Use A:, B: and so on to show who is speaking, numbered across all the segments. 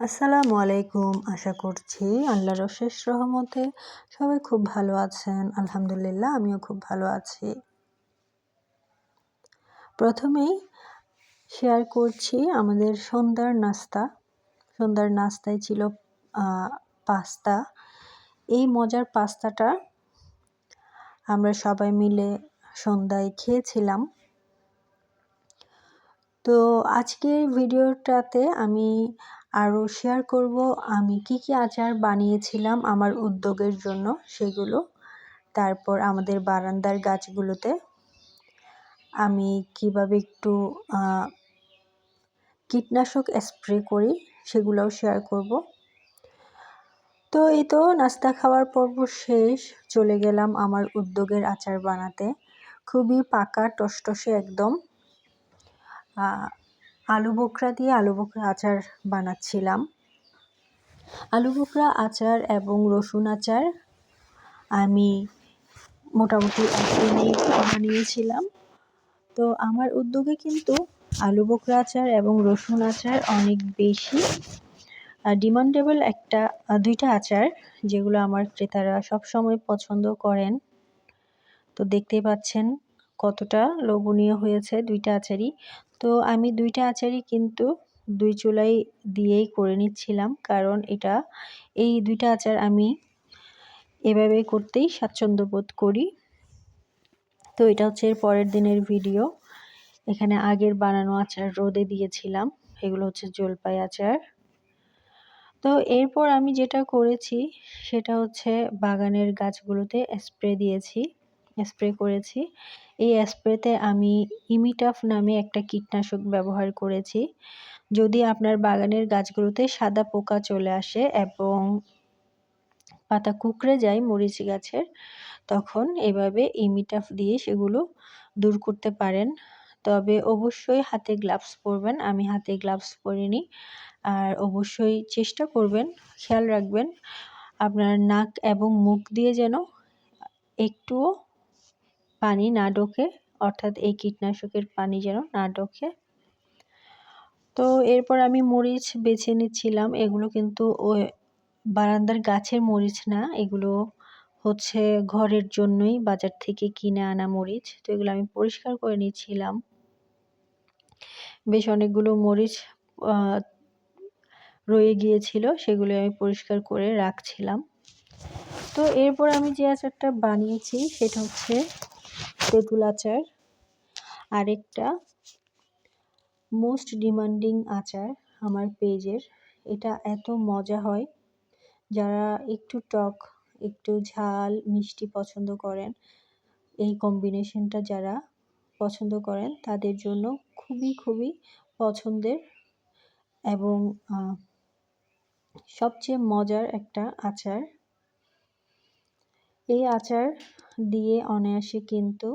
A: আসসালামু আলাইকুম। আশা করছি আল্লাহর অশেষ রহমতে সবাই খুব ভালো আছেন। আলহামদুলিল্লাহ আমিও খুব ভালো আছি। প্রথমেই শেয়ার করছি আমাদের সন্ধ্যার নাস্তা। সন্ধ্যার নাস্তায় ছিল পাস্তা। এই মজার পাস্তাটা আমরা সবাই মিলে সন্ধ্যায় খেয়েছিলাম। তো আজকের ভিডিওটাতে আমি আরও শেয়ার করব আমি কি আচার বানিয়েছিলাম আমার উদ্যোগের জন্য সেগুলো। তারপর আমাদের বারান্দার গাছগুলোতে আমি কিভাবে একটু কীটনাশক স্প্রে করি সেগুলোও শেয়ার করব। তো এই তো নাস্তা খাওয়ার পর্ব শেষ, চলে গেলাম আমার উদ্যোগের আচার বানাতে। খুবই পাকা টসটসে একদম আলু বোখরা দিয়ে আলু বোখরা আচার বানাচ্ছিলাম। আলু বোখরা আচার এবং রসুন আচার আমি মোটামুটি একদিনেই বানিয়েছিলাম। তো আমার উদ্যোগে কিন্তু আলু বোখরা আচার এবং রসুন আচার অনেক বেশি ডিমান্ডেবল দুইটা আচার, যেগুলো আমার ক্রেতারা সবসময় পছন্দ করেন। তো দেখতেই পাচ্ছেন কতটা লোভনীয় হয়েছে দুইটা আচারই। তো আমি দুইটা আচারই কিন্তু দুই চুলাই দিয়েই করে নিচ্ছিলাম, কারণ এই দুইটা আচার আমি এভাবে করতেই স্বাচ্ছন্দ্য বোধ করি। তো এটা হচ্ছে এর পরের দিনের ভিডিও। এখানে আগের বানানো আচার রোদে দিয়েছিলাম, এগুলো হচ্ছে জলপাই আচার। তো এরপর আমি যেটা করেছি সেটা হচ্ছে বাগানের গাছগুলোতে স্প্রে করেছি। এই স্প্রেতে আমি ইমিটাফ নামে একটা কীটনাশক ব্যবহার করেছি। যদি আপনার বাগানের গাছগুলোতে সাদা পোকা চলে আসে এবং পাতা কুঁকড়ে যায় মরিচ গাছের, তখন এভাবে ইমিটাফ দিয়ে সেগুলো দূর করতে পারেন। তবে অবশ্যই হাতে গ্লাভস পরবেন। আমি হাতে গ্লাভস পরিনি। আর অবশ্যই চেষ্টা করবেন, খেয়াল রাখবেন আপনার নাক এবং মুখ দিয়ে যেন একটুও পানি না ঢোকে, অর্থাৎ এই কীটনাশকের পানি যেন না ঢোকে। তো এরপর আমি মরিচ বেছে নিচ্ছিলাম। এগুলো কিন্তু বারান্দার গাছের মরিচ না, এগুলো হচ্ছে ঘরের জন্যই বাজার থেকে কিনে আনা মরিচ। তো এগুলো আমি পরিষ্কার করে নিচ্ছিলাম। বেশ অনেকগুলো মরিচ রয়ে গিয়েছিল, সেগুলো আমি পরিষ্কার করে রাখছিলাম। তো এরপর আমি যে আচারটা বানিয়েছি সেটা হচ্ছে তেঁতুল আচার। আরেকটা মোস্ট ডিমান্ডিং আচার আমার পেজের। এটা এত মজা হয়, যারা একটু টক, একটু ঝাল, মিষ্টি পছন্দ করেন, এই কম্বিনেশনটা যারা পছন্দ করেন তাদের জন্য খুবই খুবই পছন্দের এবং সবচেয়ে মজার একটা আচার। এই আচার দিয়ে অনায়াসে কিন্তু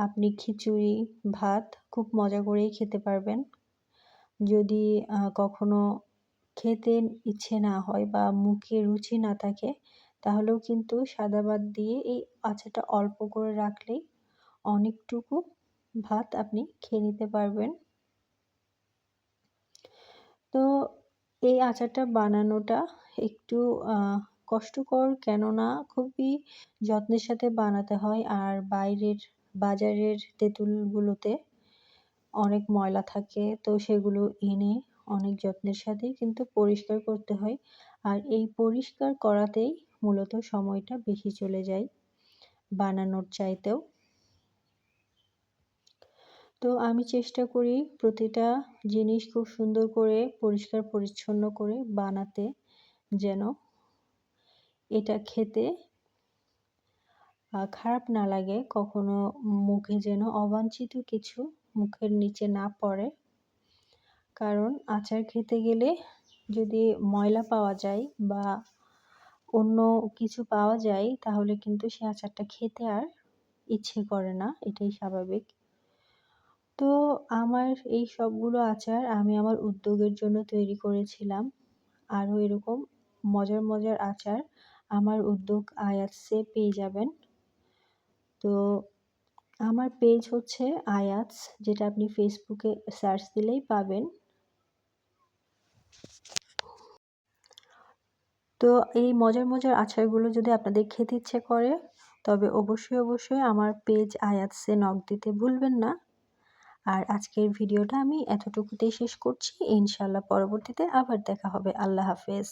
A: আপনি খিচুড়ি, ভাত খুব মজা করেই খেতে পারবেন। যদি কখনো খেতে ইচ্ছে না হয় বা মুখে রুচি না থাকে, তাহলেও কিন্তু সাদা ভাত দিয়ে এই আচারটা অল্প করে রাখলেই অনেকটুকু ভাত আপনি খেয়ে নিতে পারবেন। তো এই আচারটা বানানোটা একটু কষ্টকর, কেননা খুবই যত্নের সাথে বানাতে হয়। আর বাজারের তেঁতুলগুলোতে অনেক ময়লা থাকে, তো সেগুলো এনে অনেক যত্নের সাথে কিন্তু পরিষ্কার করতে হয়। আর এই পরিষ্কার করাতেই মূলত সময়টা বেশি চলে যায় বানানোর চাইতেও। তো আমি চেষ্টা করি প্রতিটা জিনিস খুব সুন্দর করে পরিষ্কার পরিচ্ছন্ন করে বানাতে, যেন এটা খেতে খারাপ না লাগে, কখনো মুখে যেন অবাঞ্ছিত কিছু মুখের নিচে না পড়ে। কারণ আচার খেতে গেলে যদি ময়লা পাওয়া যায় বা অন্য কিছু পাওয়া যায়, তাহলে কিন্তু সে আচারটা খেতে আর ইচ্ছে করে না, এটাই স্বাভাবিক। তো আমার এই সবগুলো আচার আমি আমার উদ্যোগের জন্য তৈরি করেছিলাম। আরও এরকম মজার মজার আচার আমার উদ্যোগ আয়াতসে পেয়ে যাবেন। তো আমার পেজ হচ্ছে আয়াতস, যেটা আপনি ফেসবুকে সার্চ দিলেই পাবেন। তো এই মজার মজার আচারগুলো যদি আপনাদের খেতে ইচ্ছে করে তবে অবশ্যই আমার পেজ আয়াতসে নক দিতে ভুলবেন না। আর আজকের ভিডিওটা আমি এতটুকুতেই শেষ করছি। ইনশাআল্লাহ পরবর্তীতে আবার দেখা হবে। আল্লাহ হাফেজ।